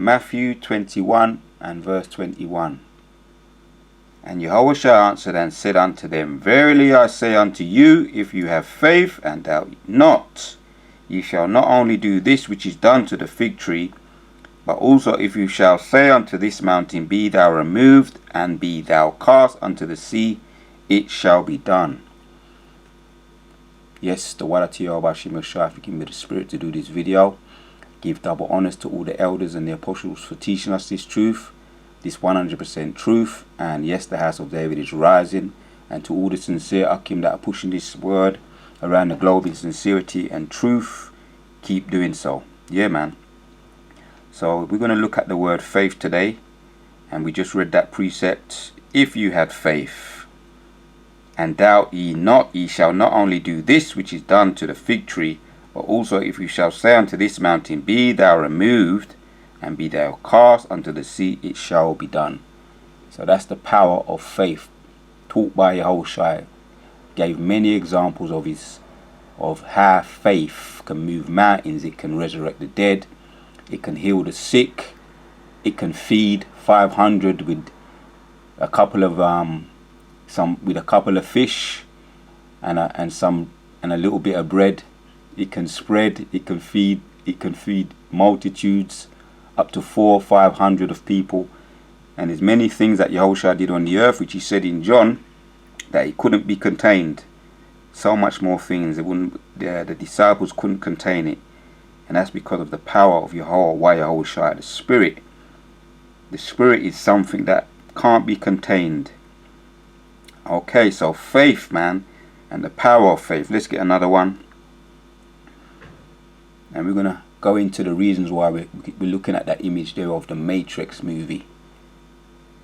Matthew 21 and verse 21. And Yahushua answered and said unto them, Verily I say unto you, if you have faith and doubt not, ye shall not only do this which is done to the fig tree, but also if you shall say unto this mountain, Be thou removed, and be thou cast unto the sea, it shall be done. Yes, the Wadati Yahweh Shai for giving me the spirit to do this video. Give double honors to all the elders and the apostles for teaching us this truth, this 100% truth. And yes, the house of David is rising. And to all the sincere Akim that are pushing this word around the globe in sincerity and truth, keep doing so. Yeah, man. So we're going to look at the word faith today. And we just read that precept. If you had faith and doubt ye not, ye shall not only do this which is done to the fig tree, but also if you shall say unto this mountain, Be thou removed, and be thou cast unto the sea, it shall be done. So that's the power of faith, taught by Yahushua. Gave many examples of how faith can move mountains. It can resurrect the dead, it can heal the sick, it can feed 500 with a couple of fish and a little bit of bread. It can spread, it can feed multitudes, up to 400 or 500 of people. And there's many things that Yahushua did on the earth, which he said in John that it couldn't be contained. So much more things, the disciples couldn't contain it. And that's because of the power of Yahushua, the Spirit. The Spirit is something that can't be contained. Okay, so faith, man, and the power of faith. Let's get another one. And we're going to go into the reasons why we're looking at that image there of the Matrix movie.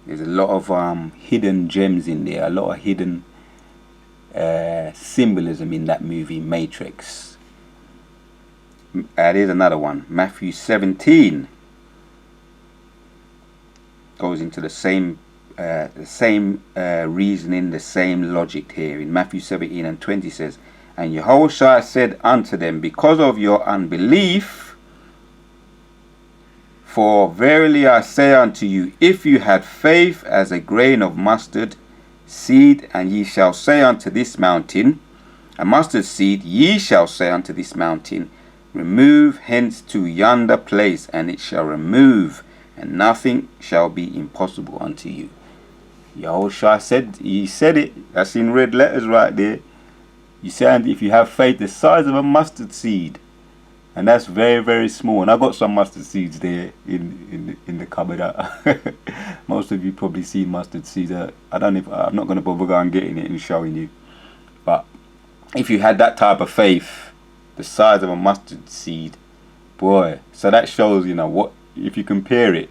There's a lot of hidden gems in there, a lot of hidden symbolism in that movie, Matrix. There's another one. Matthew 17 goes into the same reasoning, the same logic here. In Matthew 17 and 20 says, And Yahushua said unto them, Because of your unbelief, for verily I say unto you, if you had faith as a grain of mustard seed, and ye shall say unto this mountain, a mustard seed, ye shall say unto this mountain, Remove hence to yonder place, and it shall remove, and nothing shall be impossible unto you. Yahushua said, he said it. That's in red letters right there. He said, if you have faith the size of a mustard seed, and that's very, very small. And I got some mustard seeds there in the cupboard. Most of you probably seen mustard seeds. I don't know if I'm not going to bother going getting it and showing you. But if you had that type of faith, the size of a mustard seed, boy. So that shows, what if you compare it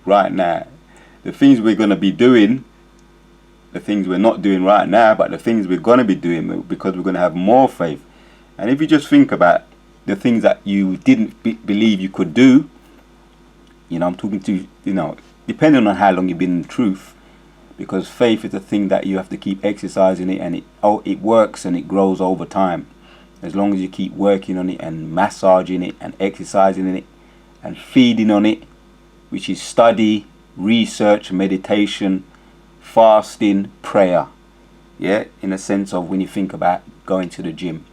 right now, the things we're going to be doing, the things we're not doing right now, but the things we're going to be doing because we're going to have more faith. And if you just think about the things that you didn't believe you could do, I'm talking to, depending on how long you've been in truth, because faith is a thing that you have to keep exercising it, and it works and it grows over time. As long as you keep working on it and massaging it and exercising it and feeding on it, which is study, research, meditation, fasting, prayer. Yeah, in a sense of when you think about going to the gym.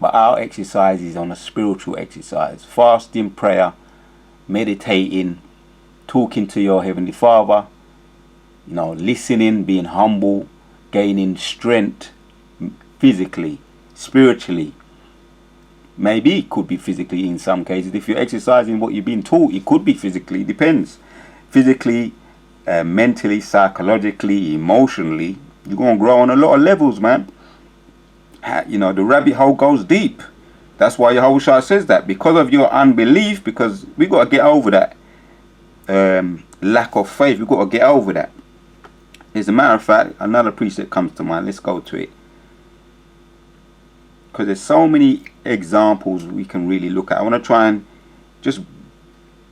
But our exercise is on a spiritual exercise. Fasting, prayer, meditating, talking to your Heavenly Father, listening, being humble, gaining strength physically, spiritually. Maybe it could be physically in some cases. If you're exercising what you've been taught, it could be physically. It depends. Physically, mentally, psychologically, emotionally, you're going to grow on a lot of levels, man. The rabbit hole goes deep. That's why Yahushua says that. Because of your unbelief, because we got to get over that lack of faith. We've got to get over that. As a matter of fact, another precept comes to mind. Let's go to it. Because there's so many examples we can really look at. I want to try and just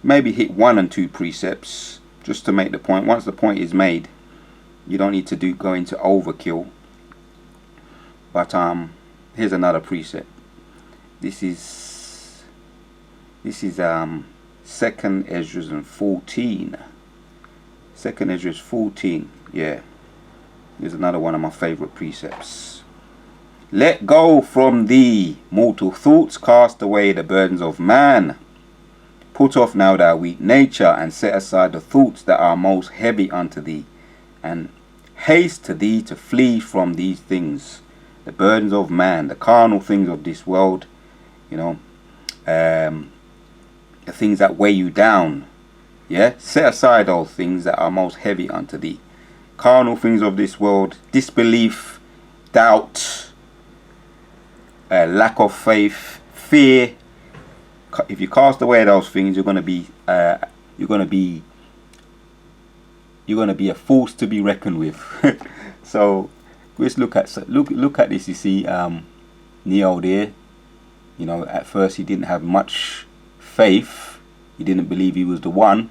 maybe hit 1 and 2 precepts just to make the point. Once the point is made, you don't need to go into overkill. But here's another precept. This is Second Esdras and 14. Second Esdras 14. Yeah. Here's another one of my favourite precepts. Let go from thee mortal thoughts, cast away the burdens of man. Put off now thy weak nature, and set aside the thoughts that are most heavy unto thee, and haste to thee to flee from these things, the burdens of man, the carnal things of this world, you know, the things that weigh you down. Yeah, set aside those things that are most heavy unto thee. Carnal things of this world, disbelief, doubt, lack of faith, fear. If you cast away those things, you're going to be a force to be reckoned with. So let's look at this. You see, Neo there. You know, at first he didn't have much faith. He didn't believe he was the one.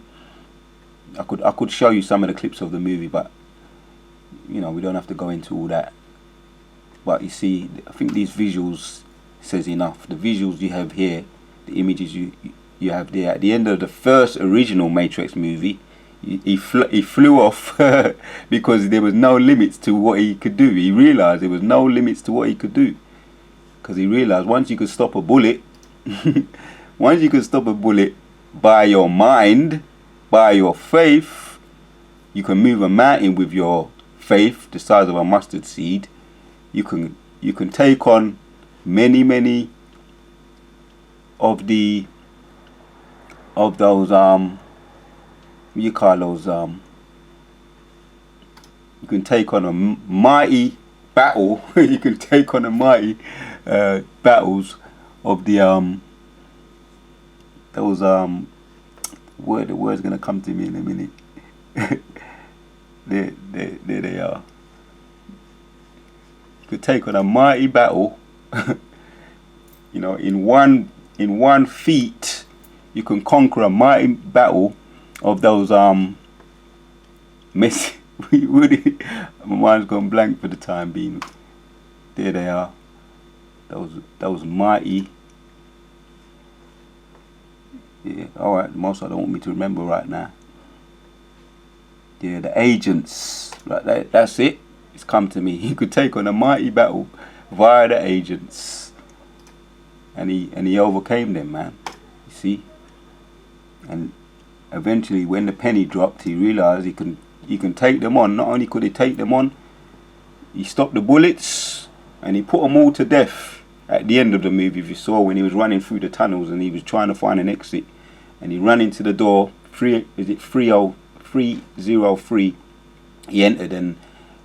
I could show you some of the clips of the movie, but you know, we don't have to go into all that. But you see, I think these visuals says enough. The visuals you have here, the images you have there. At the end of the first original Matrix movie, he flew off because there was no limits to what he could do. He realized there was no limits to what he could do, because he realized once you could stop a bullet, once you could stop a bullet by your mind, by your faith, you can move a mountain with your faith, the size of a mustard seed. You can take on many of those you call those you can take on a mighty battle. You can take on a mighty battles of the those the word's gonna come to me in a minute. there they are. You could take on a mighty battle. You know, in one feat you can conquer a mighty battle of those mess. My mind's gone blank for the time being. There they are. Those mighty. Yeah, alright, most I don't want me to remember right now. Yeah, the agents. Like that's it. It's come to me. He could take on a mighty battle via the agents. And he overcame them, man. You see? And eventually when the penny dropped, he realized he can take them on. Not only could he take them on, he stopped the bullets and he put them all to death. At the end of the movie, if you saw, when he was running through the tunnels and he was trying to find an exit, and he ran into the door, 303, he entered, and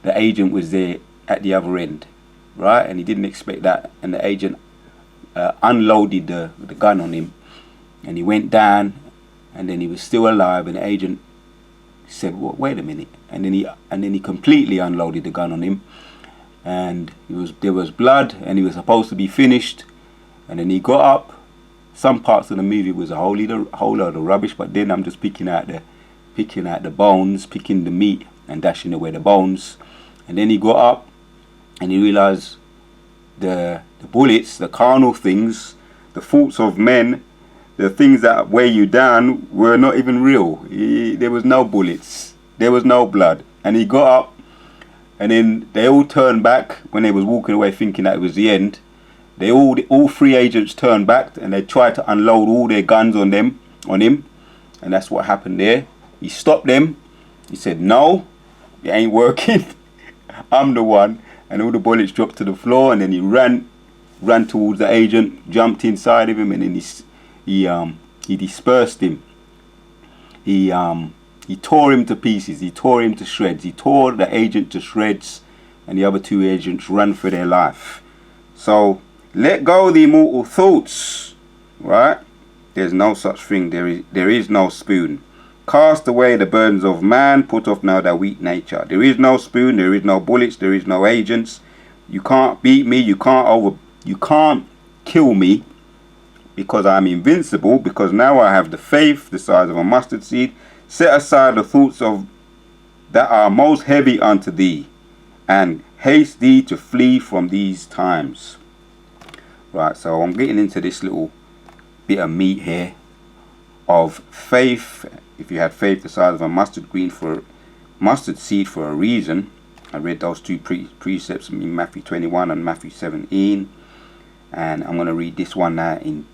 the agent was there at the other end, right? And he didn't expect that, and the agent unloaded the gun on him, and he went down, and then he was still alive, and the agent said, well, wait a minute, and then he completely unloaded the gun on him, and there was blood, and he was supposed to be finished, and then he got up. Some parts of the movie was a whole load of rubbish, but then I'm just picking out the bones, picking the meat and dashing away the bones. And then he got up and he realized the bullets, the carnal things, the thoughts of men, the things that weigh you down were not even real. There was no bullets, there was no blood. And he got up, and then they all turned back when they was walking away thinking that it was the end. All three agents turned back and they tried to unload all their guns on him, and that's what happened there. He stopped them. He said, "No, it ain't working. I'm the one." And all the bullets dropped to the floor, and then he ran towards the agent, jumped inside of him, and then he dispersed him. He tore him to pieces. He tore him to shreds. He tore the agent to shreds, and the other two agents ran for their life. So let go the immortal thoughts, right? There's no such thing. There is no spoon. Cast away the burdens of man. Put off now thy weak nature. There is no spoon. There is no bullets. There is no agents. You can't beat me. You can't kill me, because I'm invincible. Because now I have the faith, the size of a mustard seed. Set aside the thoughts that are most heavy unto thee, and haste thee to flee from these times. Right, so I'm getting into this little bit of meat here of faith, if you had faith the size of a mustard seed for a reason. I read those two precepts in Matthew 21 and Matthew 17, and I'm going to read this one now in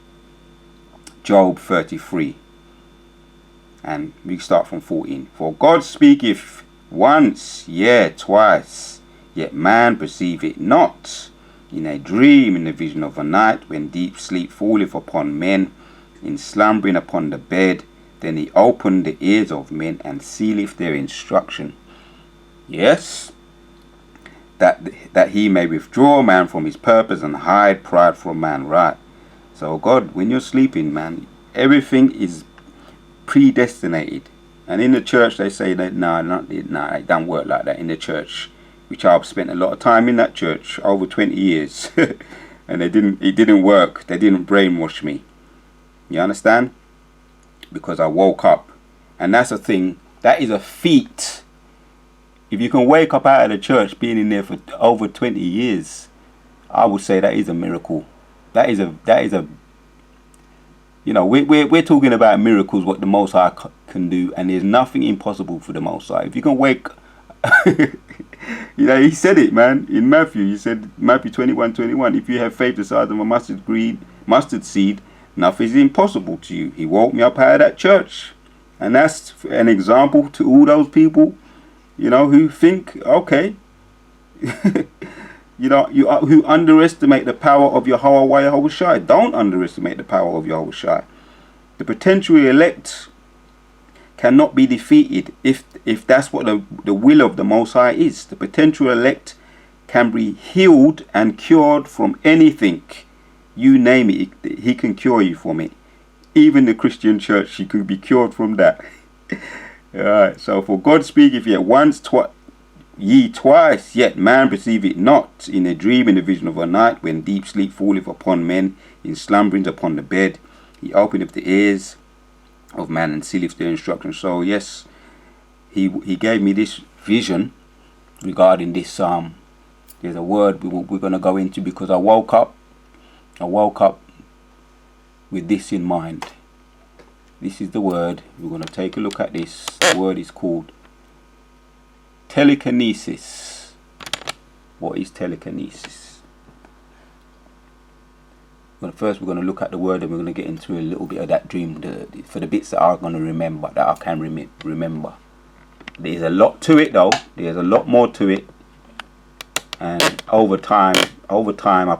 Job 33, and we start from 14. For God speaketh once, yea, twice, yet man perceive it not. In a dream, in the vision of a night, when deep sleep falleth upon men, in slumbering upon the bed, then he opened the ears of men and sealeth their instruction. Yes, that he may withdraw man from his purpose and hide pride from man. Right. So God, when you're sleeping, man, everything is predestinated. And in the church they say that it don't work like that in the church, which I've spent a lot of time in that church, over 20 years. And it didn't work. They didn't brainwash me. You understand? Because I woke up. And that's a thing. That is a feat. If you can wake up out of the church, being in there for over 20 years, I would say that is a miracle. That is a you know, we're talking about miracles, what the Most High can do, and there's nothing impossible for the Most High. If you can wake, you know, he said it, man, in Matthew. He said, Matthew 21:21, if you have faith the size of a mustard seed, nothing is impossible to you. He woke me up out of that church, and that's an example to all those people, you know, who think, okay, you know, who underestimate the power of Yahweh Yahushai. Don't underestimate the power of Yahushai. The potential elect cannot be defeated if that's what the will of the Most High is. The potential elect can be healed and cured from anything. You name it, he can cure you from it. Even the Christian church, she could be cured from that. Alright, so for God speaketh yet once, ye twice, yet man perceive it not. In a dream, in the vision of a night, when deep sleep falleth upon men, in slumberings upon the bed, he openeth the ears of man and sealeth their instruction. So yes, he gave me this vision regarding this. There's a word we're going to go into, because I woke up with this in mind. This is the word. We're going to take a look at this. The word is called telekinesis. What is telekinesis? First we're going to look at the word, and we're going to get into a little bit of that dream, for the bits that I'm going to remember, that I can remember. There's a lot to it though. There's a lot more to it, and over time I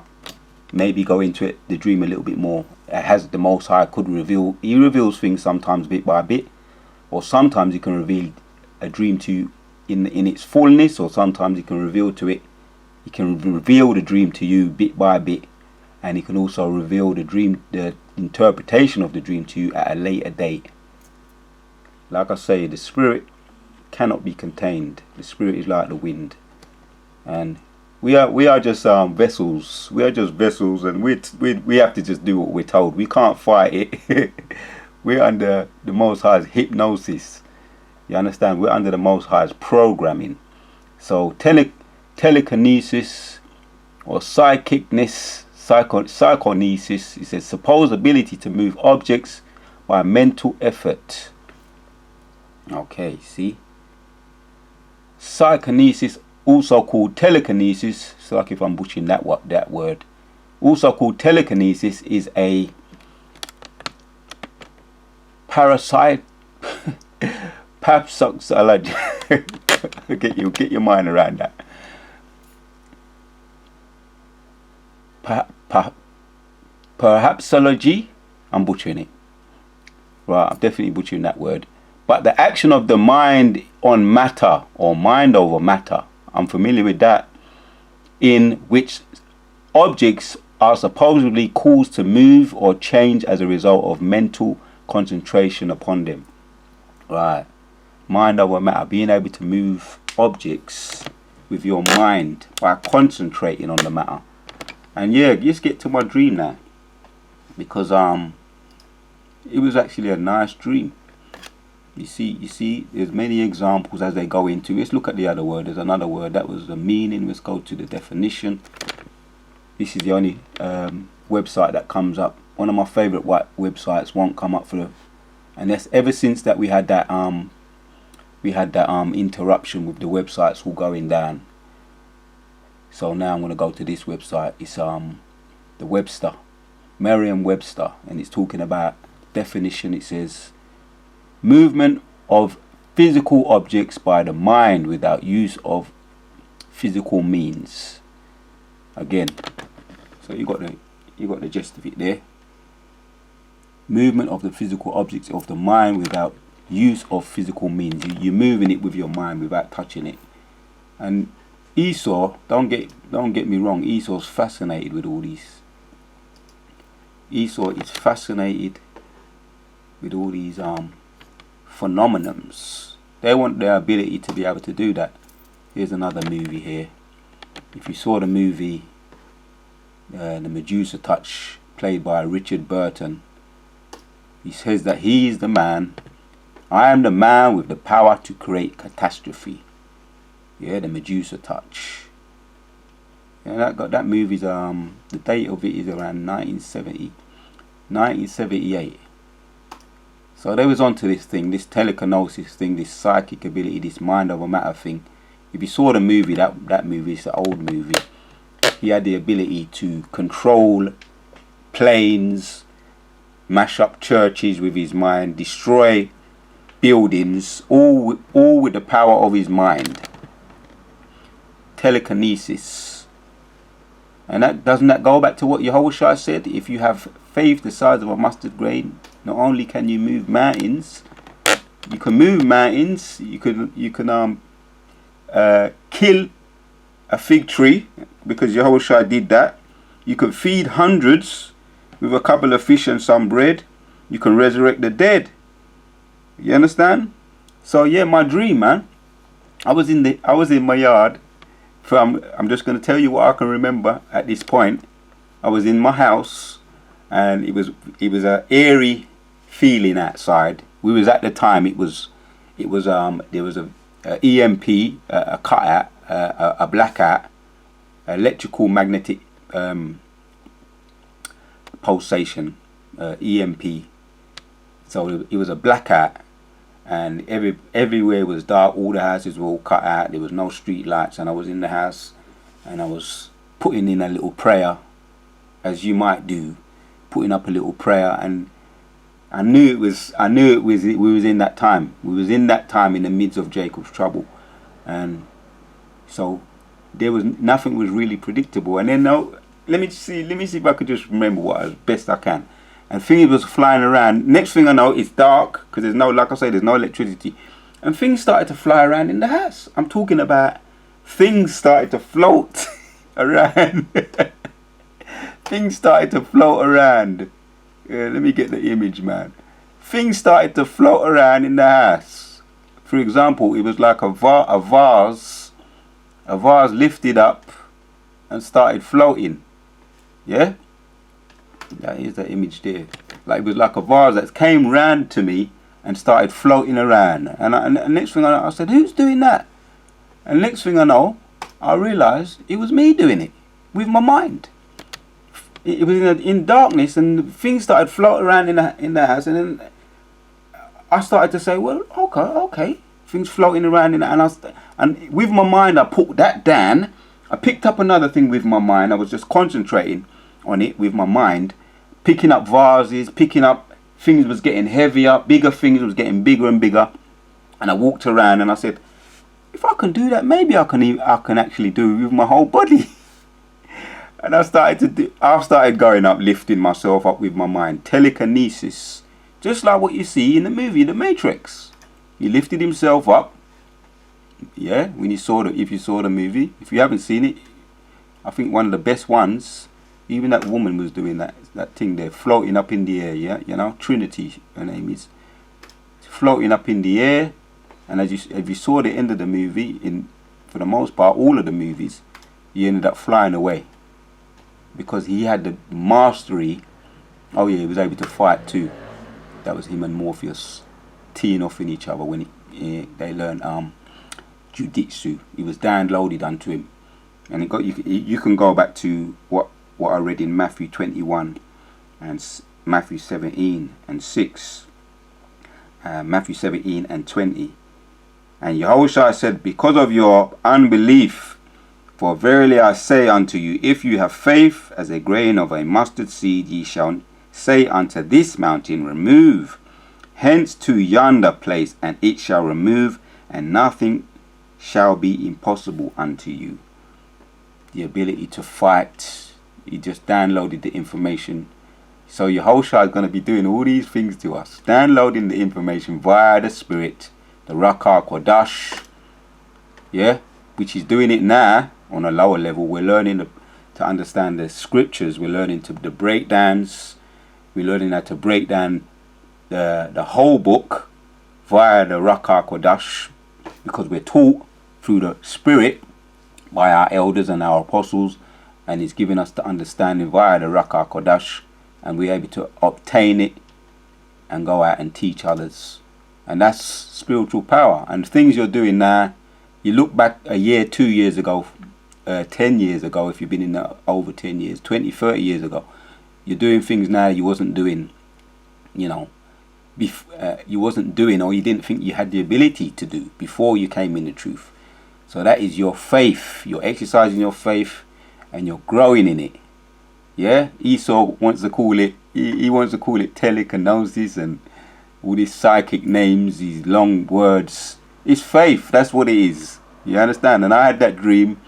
maybe go into the dream a little bit more. As the Most High could reveal, he reveals things sometimes bit by bit, or sometimes he can reveal a dream to you in its fullness, or sometimes he can reveal the dream to you bit by bit, and he can also reveal the interpretation of the dream to you at a later date. Like I say, the spirit cannot be contained. The spirit is like the wind, and we are just vessels. We are just vessels, and we have to just do what we're told. We can't fight it. We're under the Most High's hypnosis. You understand? We're under the Most High's programming. So telekinesis or psychicness, psychonesis is a supposed ability to move objects by mental effort. Okay, see? Psychonesis, also called telekinesis, so like if I'm butchering that word, also called telekinesis, is a parasite. Get your mind around that. Perhapsology. I'm butchering it. Right, I'm definitely butchering that word. But the action of the mind on matter, or mind over matter, I'm familiar with that, in which objects are supposedly caused to move or change as a result of mental concentration upon them. Right. Mind over matter, being able to move objects with your mind by concentrating on the matter. And yeah, just get to my dream now, because it was actually a nice dream. You see, there's many examples as they go into. Let's look at the other word. There's another word that was the meaning. Let's go to the definition. This is the only website that comes up. One of my favorite websites won't come up for And that's ever since that we had that interruption with the websites all going down. So now I'm going to go to this website. It's the Webster, Merriam-Webster, and it's talking about definition. It says movement of physical objects by the mind without use of physical means. Again, so you got the gist of it there. Movement of the physical objects of the mind without use of physical means. You're moving it with your mind without touching it. And Esau, don't get me wrong, Esau's fascinated with all these. Esau is fascinated with all these phenomenons. They want their ability to be able to do that. Here's another movie here. If you saw the movie The Medusa Touch, played by Richard Burton, he says that he is the man. I am the man with the power to create catastrophe. Yeah, the Medusa Touch. Yeah, that movie's the date of it is around 1978. So they was onto this thing, this telekinesis thing, this psychic ability, this mind over matter thing. If you saw the movie, that movie is the old movie. He had the ability to control planes, mash up churches with his mind, destroy buildings, all with the power of his mind. Telekinesis. And doesn't that go back to what Yahushua said? If you have faith the size of a mustard grain, not only can you move mountains, you can move mountains. You can kill a fig tree, because Yahushua did that. You can feed hundreds with a couple of fish and some bread. You can resurrect the dead. You understand? So yeah, my dream, man. I was in my yard. I'm just going to tell you what I can remember at this point. I was in my house, and it was an eerie feeling outside. We was at the time. There was a EMP, a cutout, a blackout, electrical magnetic pulsation, EMP. So it was a blackout, and everywhere was dark. All the houses were all cut out. There was no street lights, and I was in the house, and I was putting in a little prayer, as you might do, putting up a little prayer. And I knew it was we was in that time. We was in that time in the midst of Jacob's trouble, and so there was nothing was really predictable. And then let me see if I could just remember what as best I can. And things was flying around. Next thing I know, it's dark, because there's no, like I say, there's no electricity, and things started to fly around in the house. I'm talking about things started to float around. Things started to float around. Let me get the image, man. Things started to float around in the house. For example, it was like a vase lifted up and started floating. Yeah? That is the image there. Like it was like a vase that came round to me and started floating around. And next thing I know, I said, who's doing that? And next thing I know, I realised it was me doing it with my mind. It was in darkness, and things started floating around in the house, and then I started to say, well, okay, things floating around in the, and with my mind I put that down. I picked up another thing with my mind. I was just concentrating on it with my mind, picking up vases, picking up things was getting heavier, bigger things was getting bigger and bigger, and I walked around and I said, if I can do that, maybe I can actually do it with my whole body. And I started going up, lifting myself up with my mind. Telekinesis. Just like what you see in the movie The Matrix. He lifted himself up. Yeah, if you saw the movie. If you haven't seen it, I think one of the best ones, even that woman was doing that thing there, floating up in the air, yeah? You know, Trinity, her name is. Floating up in the air. And if you saw the end of the movie, for the most part, all of the movies, he ended up flying away. Because he had the mastery. Oh yeah, he was able to fight too. That was him and Morpheus teeing off in each other when they learned jujitsu. He was downloaded unto him, and you can go back to what I read in Matthew 21 and Matthew 17 and 6. Matthew 17 and 20. And Yahushua said, because of your unbelief, for verily I say unto you, if you have faith as a grain of a mustard seed, ye shall say unto this mountain, remove hence to yonder place, and it shall remove, and nothing shall be impossible unto you. The ability to fight. He just downloaded the information. So Yahushua is going to be doing all these things to us, downloading the information via the Spirit, the Rakar Kodash, yeah, which he's doing it now on a lower level. We're learning to understand the scriptures. We're learning the breakdowns. We're learning how to break down the whole book via the Rakar Kodash, because we're taught through the Spirit by our elders and our apostles, and he's giving us the understanding via the Rakar Kodash, and we're able to obtain it and go out and teach others. And that's spiritual power. And things you're doing now, you look back a year, 2 years ago, 10 years ago, if you've been in there over 10 years, 20, 30 years ago, you're doing things now you wasn't doing, you know, you wasn't doing, or you didn't think you had the ability to do before you came in the truth. So that is your faith. You're exercising your faith and you're growing in it. Yeah, Esau wants to call it, he wants to call it telekinesis and all these psychic names, these long words. It's faith, that's what it is. You understand? And I had that dream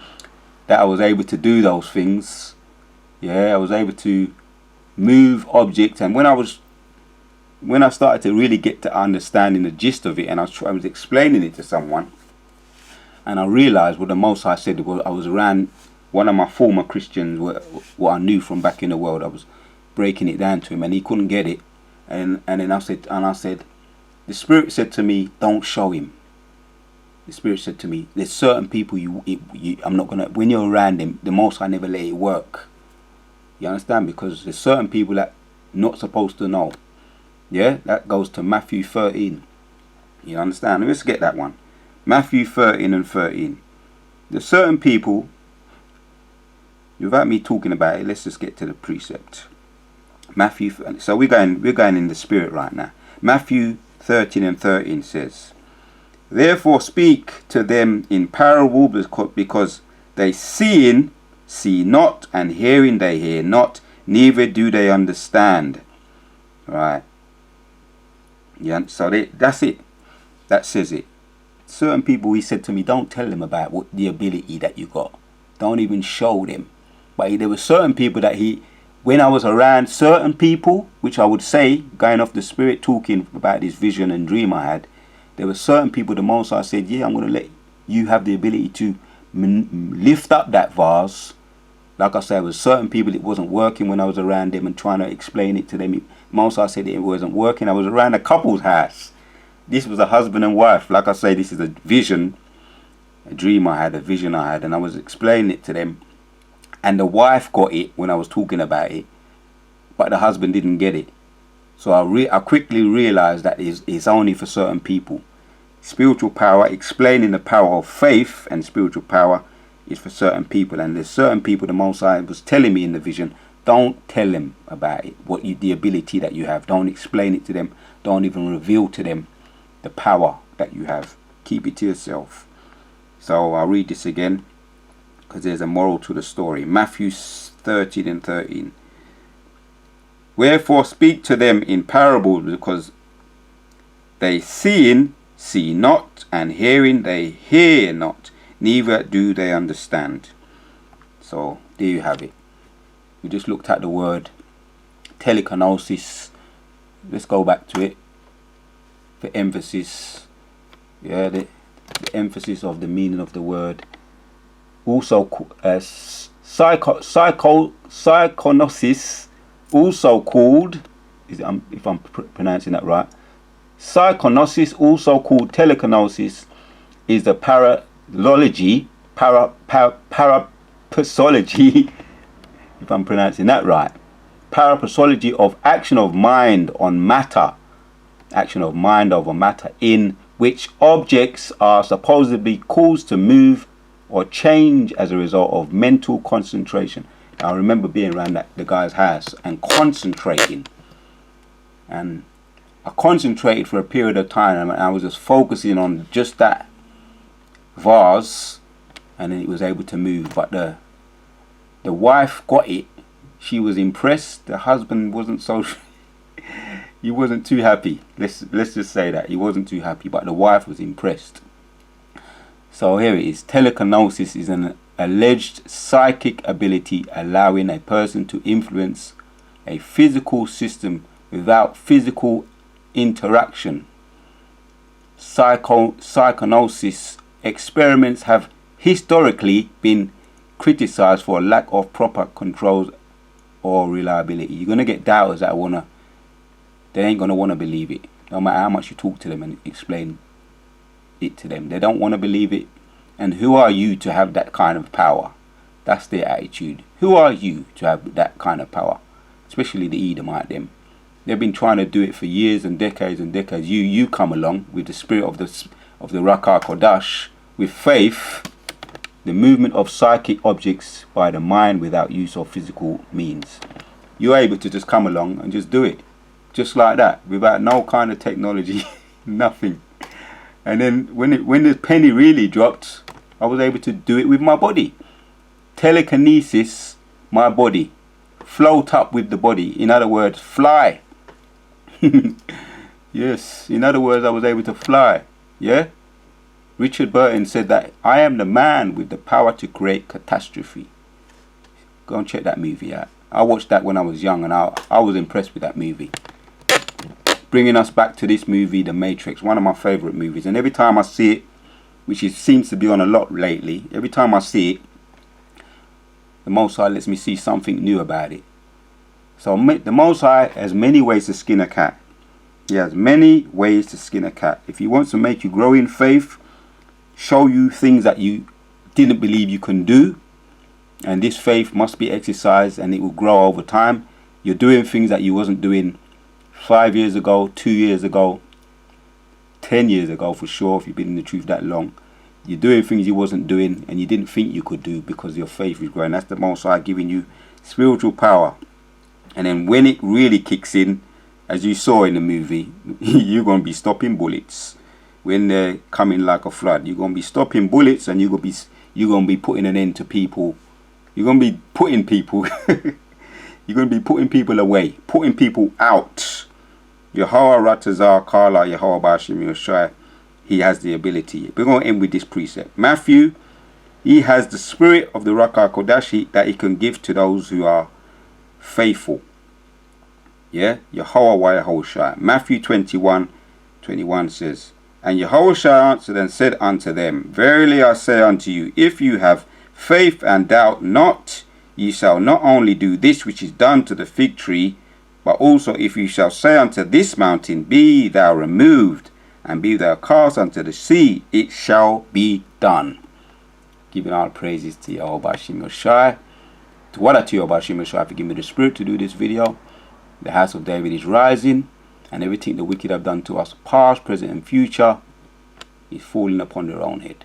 that I was able to do those things. Yeah, I was able to move objects. And when I started to really get to understanding the gist of it, and I was explaining it to someone, and I realized what the Most High said was, I was around one of my former Christians, what I knew from back in the world. I was breaking it down to him, and he couldn't get it. And then I said, the Spirit said to me, don't show him. The Spirit said to me, there's certain people I'm not gonna, when you're around them, the Most High never let it work. You understand? Because there's certain people that not supposed to know. Yeah, that goes to Matthew 13. You understand? Let's get that one. Matthew 13 and 13. There's certain people, without me talking about it, let's just get to the precept. Matthew, so we're going in the Spirit right now. Matthew 13 and 13 says, therefore speak to them in parable, because they see not, and hearing they hear not, neither do they understand. Right. Yeah, so that's it. That says it. Certain people, he said to me, don't tell them about the ability that you got. Don't even show them. But there were certain people that when I was around certain people, which I would say, going off the Spirit, talking about this vision and dream I had, there were certain people, the Most High said, yeah, I'm going to let you have the ability to lift up that vase. Like I said, there were certain people, it wasn't working when I was around them and trying to explain it to them. Most I said it wasn't working. I was around a couple's house. This was a husband and wife. Like I say, this is a vision, a dream I had, a vision I had, and I was explaining it to them. And the wife got it when I was talking about it, but the husband didn't get it. So I quickly realized that it's only for certain people. Spiritual power, explaining the power of faith and spiritual power, is for certain people. And there's certain people, the Most High was telling me in the vision, don't tell them about it, the ability that you have. Don't explain it to them. Don't even reveal to them the power that you have. Keep it to yourself. So I'll read this again, because there's a moral to the story. Matthew 13 and 13. Wherefore speak to them in parables, because they see not, and hearing they hear not, neither do they understand. So there you have it. We just looked at the word telekinesis. Let's go back to it for emphasis. Yeah, the emphasis of the meaning of the word. Also, psychonosis, also called, if I'm pronouncing that right, psychonosis, also called telekinesis, is the parapsychology, if I'm pronouncing that right, parapsychology of action of mind on matter, action of mind over matter, in which objects are supposedly caused to move or change as a result of mental concentration. I remember being around the guy's house and concentrating, and I concentrated for a period of time, and I was just focusing on just that vase, and then it was able to move. But the wife got it. She was impressed. The husband wasn't so he wasn't too happy. Let's just say that he wasn't too happy, but the wife was impressed. So here it is. Telekinesis is an alleged psychic ability allowing a person to influence a physical system without physical interaction. Psychonosis experiments have historically been criticized for a lack of proper controls or reliability. You're gonna get doubters that they ain't gonna wanna believe it, no matter how much you talk to them and explain it to them. They don't want to believe it. And who are you to have that kind of power? That's their attitude. Who are you to have that kind of power? Especially the Edomite them. They've been trying to do it for years and decades and decades. You come along with the spirit of the Rakar Kodash, with faith, the movement of psychic objects by the mind without use of physical means. You're able to just come along and just do it, just like that, without no kind of technology, nothing. And then when the penny really dropped, I was able to do it with my body. Telekinesis, my body. Float up with the body. In other words, fly. Yes, in other words, I was able to fly. Yeah? Richard Burton said that I am the man with the power to create catastrophe. Go and check that movie out. I watched that when I was young, and I was impressed with that movie. Bringing us back to this movie, The Matrix, one of my favourite movies. And every time I see it, which seems to be on a lot lately, every time I see it, the Most High lets me see something new about it. So the Most High has many ways to skin a cat. He has many ways to skin a cat. If he wants to make you grow in faith, show you things that you didn't believe you can do, and this faith must be exercised and it will grow over time. You're doing things that you wasn't doing 5 years ago, 2 years ago, 10 years ago for sure, if you've been in the truth that long. You're doing things you wasn't doing and you didn't think you could do because your faith is growing. That's the Most High giving you spiritual power. And then when it really kicks in, as you saw in the movie, you're going to be stopping bullets. When they're coming like a flood, you're going to be stopping bullets, and you're going to be putting an end to people. You're going to be putting people you're going to be putting people away, putting people out. Yahweh Ratazar Kala Yahweh Bashim Yoshai, he has the ability. We're going to end with this precept. Matthew, he has the spirit of the Rakar Kodashi that he can give to those who are faithful. Yeah, Yahweh Yahushua. Matthew 21:21 says, and Yahushua answered and said unto them, verily I say unto you, if you have faith and doubt not, ye shall not only do this which is done to the fig tree, but also if you shall say unto this mountain, be thou removed, and be thou cast unto the sea, it shall be done. Giving all praises to Yahweh Bashim Yoshai. To what to Yahweh Bashim Yoshai for giving me the spirit to do this video. The house of David is rising, and everything the wicked have done to us, past, present, and future, is falling upon their own head.